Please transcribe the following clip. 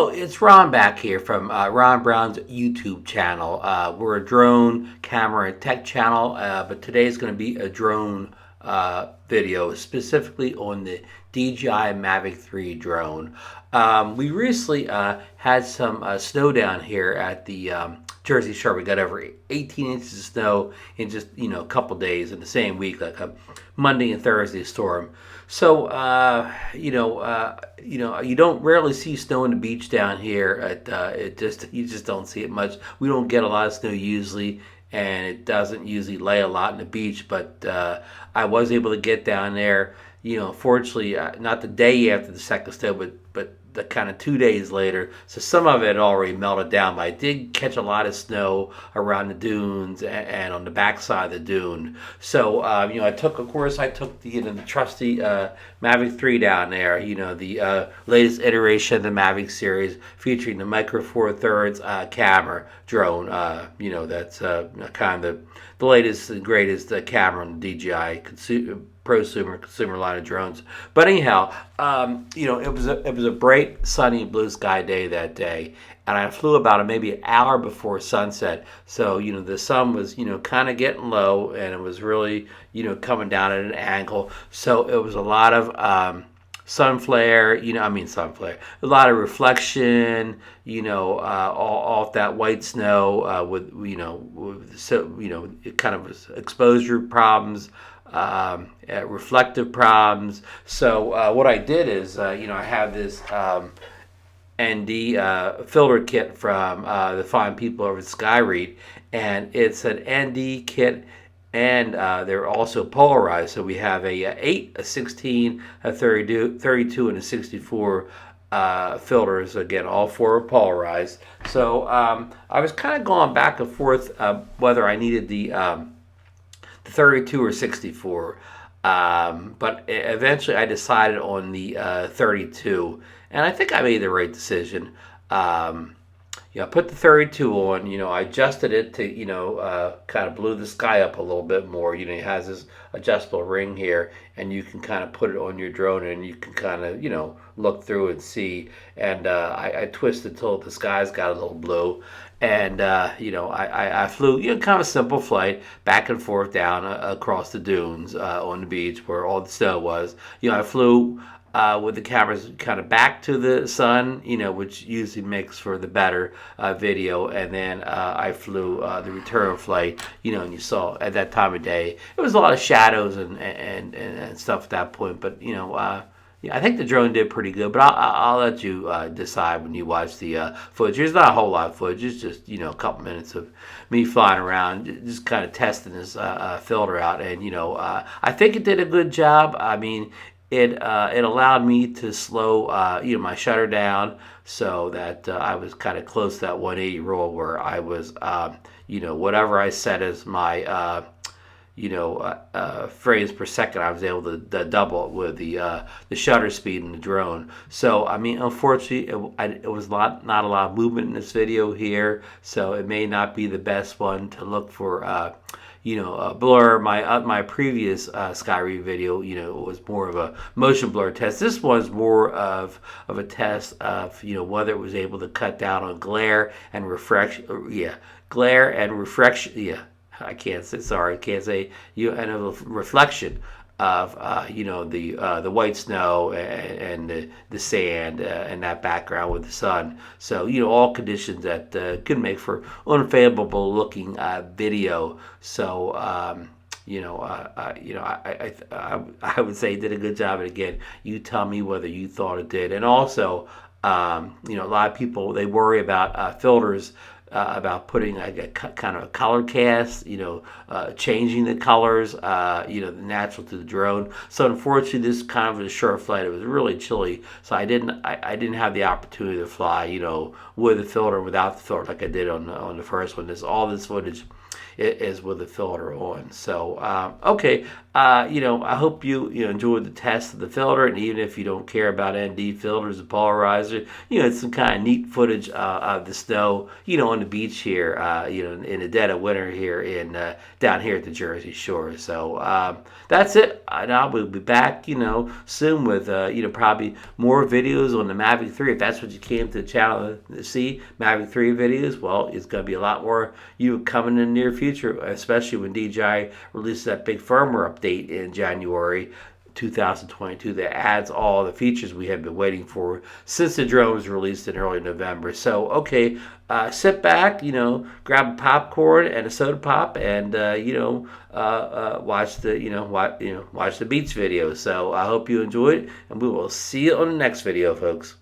Hello, it's Ron back here from Ron Brown's YouTube channel. We're a drone camera and tech channel, but today's going to be a drone video specifically on the DJI Mavic 3 drone. We recently had some snow down here at the Jersey Shore. We got over 18 inches of snow in just a couple days in the same week, like a Monday and Thursday storm. So you don't rarely see snow on the beach down here. You just don't see it much. We don't get a lot of snow usually, and it doesn't usually lay a lot on the beach. But I was able to get down there. Fortunately, not the day after the second snow, but the kind of 2 days later. So some of it had already melted down, but I did catch a lot of snow around the dunes and on the backside of the dune. So I took the trusty Mavic 3 down there. The latest iteration of the Mavic series, featuring the Micro Four Thirds camera drone. That's kind of the latest and greatest camera on the DJI consumer line of drones. But anyhow, it was a bright, sunny, blue sky day that day, and I flew about maybe an hour before sunset. So the sun was kind of getting low, and it was really coming down at an angle. So it was a lot of sun flare, a lot of reflection, off that white snow, kind of exposure problems, reflective problems. So what I did is, I have this ND filter kit from the fine people over at Skyreat, and it's an ND kit, and they're also polarized. So we have a 8, a 16, a 32, and a 64 filters. Again, all four are polarized. So I was kind of going back and forth whether I needed the 32 or 64, but eventually I decided on the 32, and I think I made the right decision. I put the 32 on. I adjusted it to kind of blew the sky up a little bit more. It has this adjustable ring here, and you can kind of put it on your drone, and you can kind of look through and see. And I twisted till the skies got a little blue. And I flew kind of a simple flight back and forth down across the dunes on the beach where all the snow was. I flew with the cameras kind of back to the sun, which usually makes for the better video. And then I flew the return flight, and you saw at that time of day it was a lot of shadows and stuff at that point. But I think the drone did pretty good, but I'll let you decide when you watch the footage. There's not a whole lot of footage. It's just a couple minutes of me flying around, just kind of testing this filter out, and I think it did a good job. I mean, it allowed me to slow my shutter down so that I was kind of close to that 180 roll, where I was whatever I set as my frames per second, I was able to double it with the shutter speed in the drone. So unfortunately, it was not a lot of movement in this video here, so it may not be the best one to look for a blur. My previous Skyreat video, was more of a motion blur test. This was more of a test of whether it was able to cut down on glare and reflection. I can't say and a reflection of the white snow and the sand and that background with the sun. So all conditions that could make for unfavorable looking video. So I would say it did a good job. And again, you tell me whether you thought it did. And also, a lot of people, they worry about filters. About putting kind of a color cast, changing the colors, the natural to the drone. So unfortunately, this kind of a short flight. It was really chilly, so I didn't have the opportunity to fly, with the filter, without the filter, like I did on the first one. All this footage is with the filter on. So okay, I hope you enjoyed the test of the filter, and even if you don't care about ND filters, the polarizer, it's some kind of neat footage of the snow, on the the beach here, in the dead of winter here in down here at the Jersey Shore. So that's it. And I will be back, soon with probably more videos on the Mavic 3. If that's what you came to the channel to see, Mavic 3 videos, well, it's going to be a lot more coming in the near future, especially when DJI releases that big firmware update in January 2022 that adds all the features we have been waiting for since the drone was released in early November. So, okay, sit back, grab a popcorn and a soda pop, and watch the beach video. So I hope you enjoyed, and we will see you on the next video, folks.